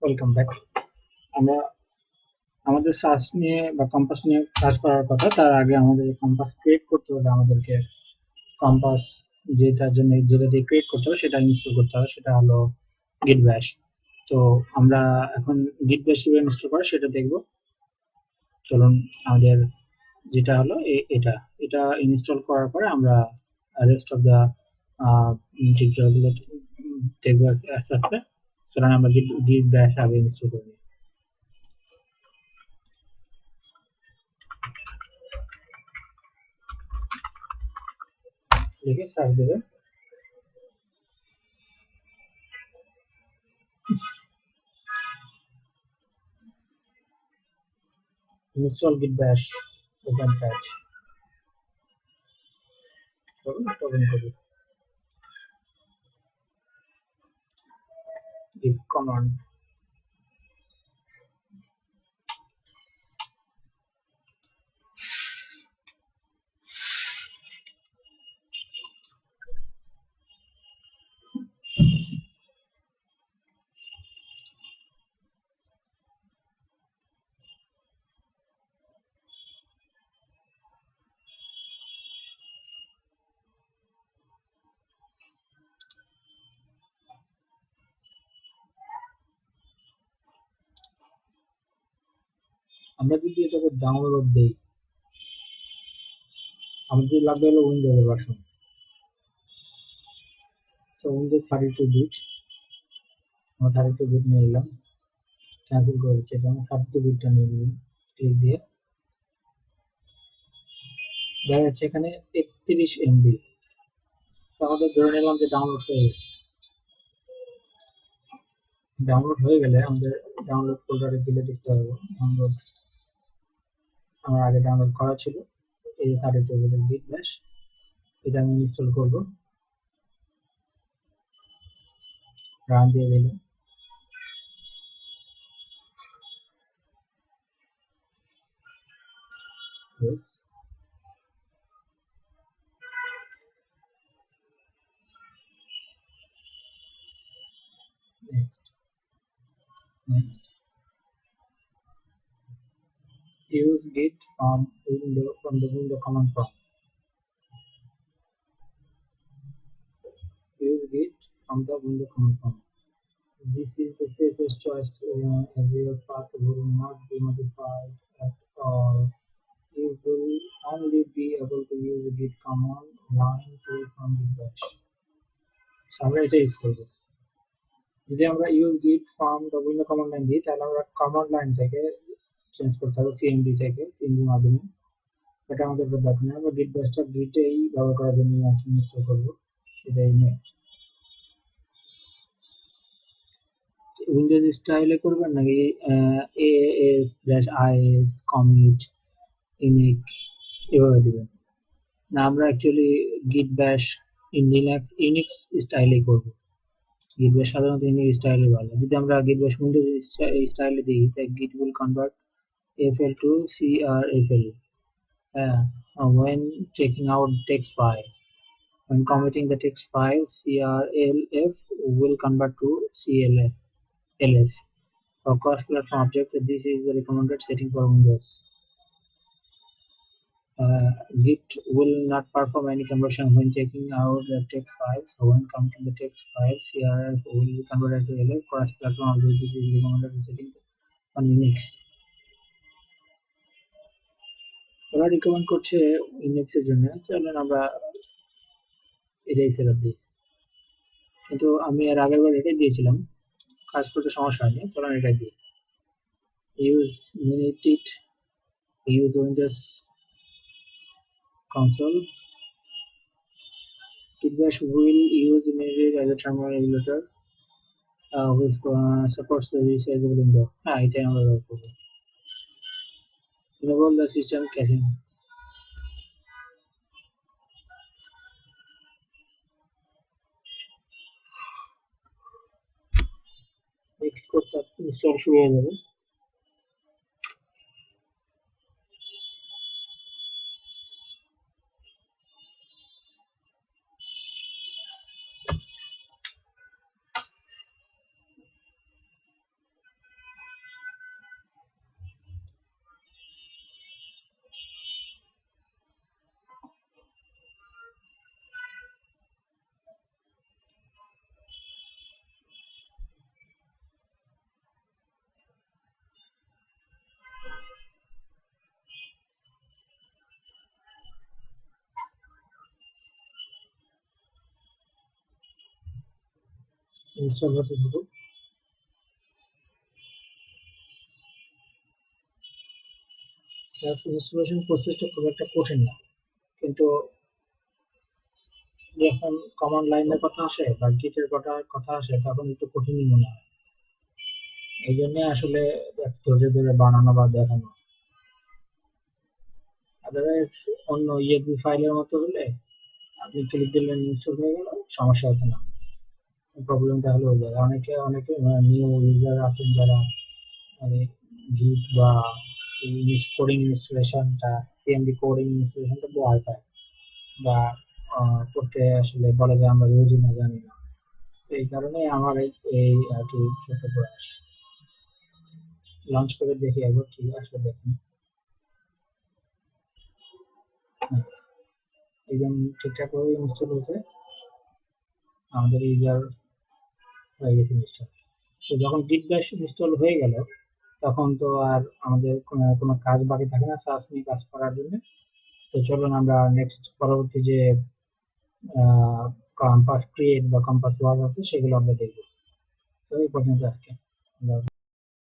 Welcome back. আমরা আমাদের search নিয়ে বা কম্পাস নিয়ে কাজ করার কথা। তার আগে আমাদের কম্পাস ক্রিয়েট করতে হলে আমাদেরকে কম্পাস যেটা দিয়ে ক্রিয়েট করতে হবে সেটা ইনস্টল করতে হবে, সেটা হলো গিট ব্যাশ। তো আমরা এখন গিট ব্যাশ কিভাবে ইনস্টল করে সেটা দেখব। চলুন, আমাদের যেটা হলো এটা এটা ইনস্টল করার পরে আমরা রেস্ট অফ দা টিউটোরিয়ালগুলো দেখবো আস্তে আস্তে। চলুন আমরা গিট গিট ব্যাশ আগে ইনস্টল করে নিই। লিখে সার্চ দেবে install git bash open patch করুন, ওপেন করি git command। আমরা যদি এটাকে ডাউনলোড দেই, আমাদের লাগবে হলো উইন্ডোজ ভার্সন। তো উইন্ডোজ 32 বিট, আমরা 32 বিট নিয়ে নিলাম, ক্যান্সেল করে দিচ্ছি। এটা আমরা 32 বিটটা নিয়ে নিলাম, ক্লিক দিয়ে দেখা যাচ্ছে এখানে 31 MB। তো আমাদের ধরে নিলাম যে ডাউনলোড হয়ে গেছে। ডাউনলোড হয়ে গেলে আমাদের ডাউনলোড ফোল্ডারে গেলে দেখতে হবে ডাউনলোড আমার আগে ডাউনলোড করা ছিল। এই 32 বিটের গিট ব্যাশ, এটা আমি ইনস্টল করবো। রান দিয়ে দিলাম। Yes. Next. Next. Use git from the window command prompt. Use git from the window command prompt. This is the safest choice as your path will not be modified at all. You will only be able to use git command line tool from the bash. So আমরা এটা use করবো। যদি আমরা use গিট from the window command line দিই, তাহলে আমরা command line থেকে চেঞ্জ করতে হবে, সিএমডি থেকে, সিএমডির মাধ্যমে। এটা আমাদের দরকার নেই, আমরা গিট ব্যাশটা গিটেই ব্যবহার করার জন্য ইনস্টল করবো। সেটাই নেক্সট। উইন্ডোজ স্টাইলে করবেন নাকি এএস স্ল্যাশ আইএস কমিট ইনিক এভাবে দিবেন? না, আমরা অ্যাকচুয়ালি গিট ব্যাশ ইন লিনাক্স ইউনিক্স স্টাইলে করব। গিট ব্যাশ সাধারণত ইউনিক্স স্টাইলে ভালো। যদি আমরা গিট ব্যাশ উইন্ডোজ স্টাইলে দিই, তাই গিট will convert FL to CRFL when checking out text file. When committing the text file, CRLF will convert to CLF. LF. For cross-platform objects, this is the recommended setting for Windows. Git will not perform any conversion when checking out the text files. So when committing the text files, CRLF will be converted to LF. Cross-platform object, this is recommended setting on Unix. ওরা recommend করছে Unix এর জন্য, চলেন আমরা এটাই setup দিই। কিন্তু আমি এর আগের বার এটাই দিয়েছিলাম, কাজ করতে সমস্যা হয়নি। চলেন এটাই দিই। Use mintty, use Windows console. Git bash will use Minited as a terminal emulator which supports the resizable window. এটাই আমরা ব্যবহার করব। Enable the system caching. Next করতে ইনস্টল শুরু হয়ে যাবে। ইনস্টল হতে থাকুক। ইনস্টলেশন প্রসেসটা খুব একটা কঠিন না, কিন্তু যখন কমান্ড লাইনের কথা আসে বা গিটের কথা আসে তখন একটু কঠিনই মনে হয়। এই জন্য আসলে ধৈর্য ধরে বানানো বা দেখানো। আদারওয়াইজ অন্য ইএক্সি ফাইলের মতো হলে আপনি ক্লিক দিলেন ইনস্টল হয়ে গেল, সমস্যা হতো না। প্রবলেমটা হলো ওই জায়গায় অনেকে অনেকে নিউ ইউজার আছেন যারা মানে গিট বা কোডিং ইনস্টলেশনটা, সিএমডি কোডিং ইনস্টলেশনটা ভয় পায় বা করতে আসলে বলে যে আমরা রোজই না, জানি না। এই কারণে আমার এই আর কি ছোট প্রয়াস। লঞ্চ করে দেখি একবার কি আসলে দেখুন। একদম ঠিকঠাক ভাবে ইনস্টল হয়েছে, আমাদের ইউজার হয়ে গেছে ইনস্টল। তো যখন গিট ব্যাশ ইনস্টল হয়ে গেল তখন তো আর আমাদের কোনো কাজ বাকি থাকে না সার্চ নিয়ে কাজ করার জন্য। তো চলুন আমরা নেক্সট পরবর্তী যে কম্পাস ক্রিয়েট বা কম্পাস ওয়াল আছে সেগুলো আমরা দেখবো। তো এই পর্যন্ত আজকে।